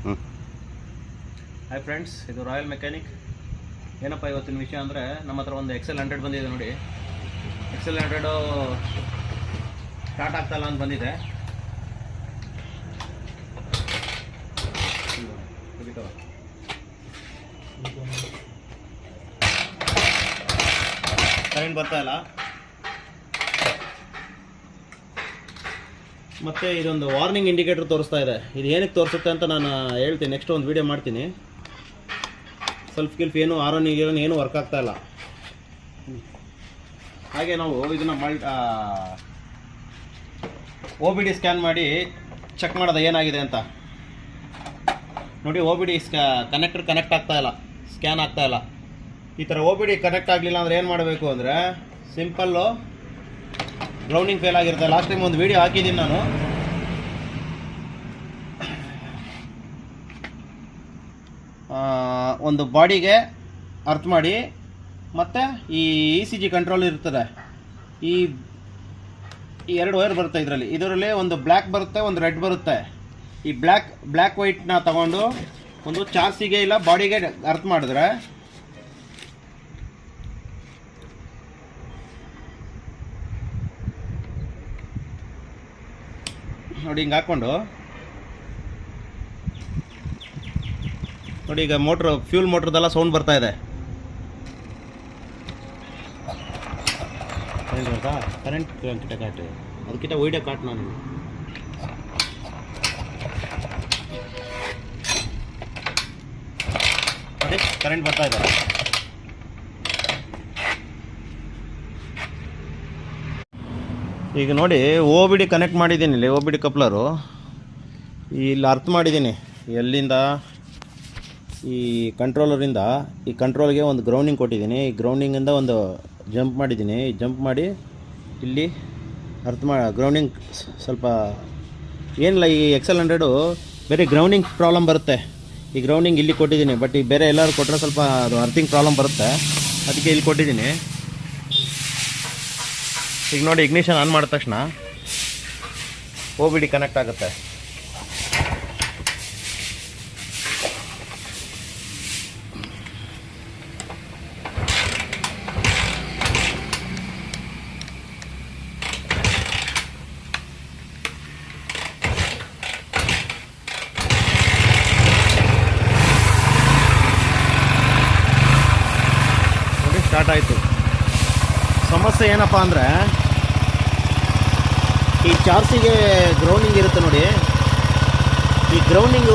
Hi friends, ಇದು royal mechanic. ಏನಪ್ಪ ಇವತ್ತಿನ ವಿಷಯ ಅಂದರೆ, ನಮ್ಮ ಹತ್ರ ಒಂದು XL100 ಬಂದಿದೆ ನೋಡಿ. XL100 ಸ್ಟಾರ್ಟ್ ಆಗ್ತಾಯಿಲ್ಲ ಅಂತ ಬಂದಿದೆ. ಕರೆಂಟ್ ಬರ್ತಾ ಇಲ್ಲ. ಮತ್ತು ಇದೊಂದು ವಾರ್ನಿಂಗ್ ಇಂಡಿಕೇಟರ್ ತೋರಿಸ್ತಾ ಇದೆ. ಇದು ಏನಕ್ಕೆ ತೋರಿಸುತ್ತೆ ಅಂತ ನಾನು ಹೇಳ್ತೀನಿ, ನೆಕ್ಸ್ಟ್ ಒಂದು ವೀಡಿಯೋ ಮಾಡ್ತೀನಿ. ಸ್ವಲ್ಪ ಏನು ಆರೋನ್ ಏನು ವರ್ಕ್ ಆಗ್ತಾ ಇಲ್ಲ. ಹಾಗೆ ನಾವು ಇದನ್ನು OBD ಸ್ಕ್ಯಾನ್ ಮಾಡಿ ಚೆಕ್ ಮಾಡೋದು ಏನಾಗಿದೆ ಅಂತ ನೋಡಿ. OBD ಕನೆಕ್ಟ್ ಆಗ್ತಾ ಇಲ್ಲ, ಸ್ಕ್ಯಾನ್ ಆಗ್ತಾ ಇಲ್ಲ. ಈ ಥರ OBD ಕನೆಕ್ಟ್ ಆಗಲಿಲ್ಲ ಅಂದರೆ ಏನು ಮಾಡಬೇಕು ಅಂದರೆ, ಸಿಂಪಲ್ಲು ಗ್ರೌಂಡಿಂಗ್ ಫೇಲ್ ಆಗಿರುತ್ತೆ. ಲಾಸ್ಟ್ ಟೈಮ್ ಒಂದು ವೀಡಿಯೋ ಹಾಕಿದ್ದೀನಿ ನಾನು. ಒಂದು ಬಾಡಿಗೆ ಅರ್ಥ ಮಾಡಿ, ಮತ್ತು ಈ ECG ಕಂಟ್ರೋಲ್ ಇರ್ತದೆ. ಈ ಎರಡು ವೈರ್ ಬರುತ್ತೆ ಇದರಲ್ಲಿ ಒಂದು ಬ್ಲ್ಯಾಕ್ ಬರುತ್ತೆ, ಒಂದು ರೆಡ್ ಬರುತ್ತೆ. ಈ ಬ್ಲ್ಯಾಕ್ ವೈಟ್ನ ತಗೊಂಡು ಒಂದು ಚಾರ್ಸಿಗೆ ಇಲ್ಲ ಬಾಡಿಗೆ ಅರ್ಥ ಮಾಡಿದ್ರೆ ನೋಡಿ, ಹಿಂಗೆ ಹಾಕ್ಕೊಂಡು ನೋಡಿ. ಈಗ ಫ್ಯೂಲ್ ಮೋಟ್ರದೆಲ್ಲ ಸೌಂಡ್ ಬರ್ತಾ ಇದೆ. ಕರೆಂಟ್ ಕಾಟು ಅದಕ್ಕಿಂತ ವೀಡಿಯೋ ಕಾಟ್ ನಾನು ನೋಡಿ, ಕರೆಂಟ್ ಬರ್ತಾ ಇದೆ. ಈಗ ನೋಡಿ, OBD ಕನೆಕ್ಟ್ ಮಾಡಿದ್ದೀನಿ. ಇಲ್ಲಿ OBD ಕಪ್ಲರು ಇಲ್ಲಿ ಅರ್ಥ ಮಾಡಿದ್ದೀನಿ. ಎಲ್ಲಿಂದ ಈ ಕಂಟ್ರೋಲರಿಂದ ಈ ಕಂಟ್ರೋಲ್ಗೆ ಒಂದು ಗ್ರೌಂಡಿಂಗ್ ಕೊಟ್ಟಿದ್ದೀನಿ. ಈ ಗ್ರೌಂಡಿಂಗಿಂದ ಒಂದು ಜಂಪ್ ಮಾಡಿದ್ದೀನಿ. ಜಂಪ್ ಮಾಡಿ ಇಲ್ಲಿ ಗ್ರೌಂಡಿಂಗ್ ಸ್ವಲ್ಪ ಏನಿಲ್ಲ. ಈ XL100 ಬೇರೆ ಗ್ರೌಂಡಿಂಗ್ ಪ್ರಾಬ್ಲಮ್ ಬರುತ್ತೆ. ಈ ಗ್ರೌಂಡಿಂಗ್ ಇಲ್ಲಿ ಕೊಟ್ಟಿದ್ದೀನಿ. ಬಟ್ ಈ ಬೇರೆ ಎಲ್ಲರೂ ಕೊಟ್ಟರೆ ಸ್ವಲ್ಪ ಅದು ಅರ್ಥಿಂಗ್ ಪ್ರಾಬ್ಲಮ್ ಬರುತ್ತೆ, ಅದಕ್ಕೆ ಇಲ್ಲಿ ಕೊಟ್ಟಿದ್ದೀನಿ. ಈಗ ನೋಡಿ, ಇಗ್ನಿಷನ್ ಆನ್ ಮಾಡಿದ ತಕ್ಷಣ OBD ಕನೆಕ್ಟ್ ಆಗುತ್ತೆ. ನೋಡಿ, ಸ್ಟಾರ್ಟ್ ಆಯಿತು. ಸಮಸ್ಯೆ ಏನಪ್ಪ ಅಂದರೆ, ಈ ಚಾರ್ಸಿಗೆ ಗ್ರೌಂಡಿಂಗ್ ಇರುತ್ತೆ ನೋಡಿ. ಈ ಗ್ರೌಂಡಿಂಗು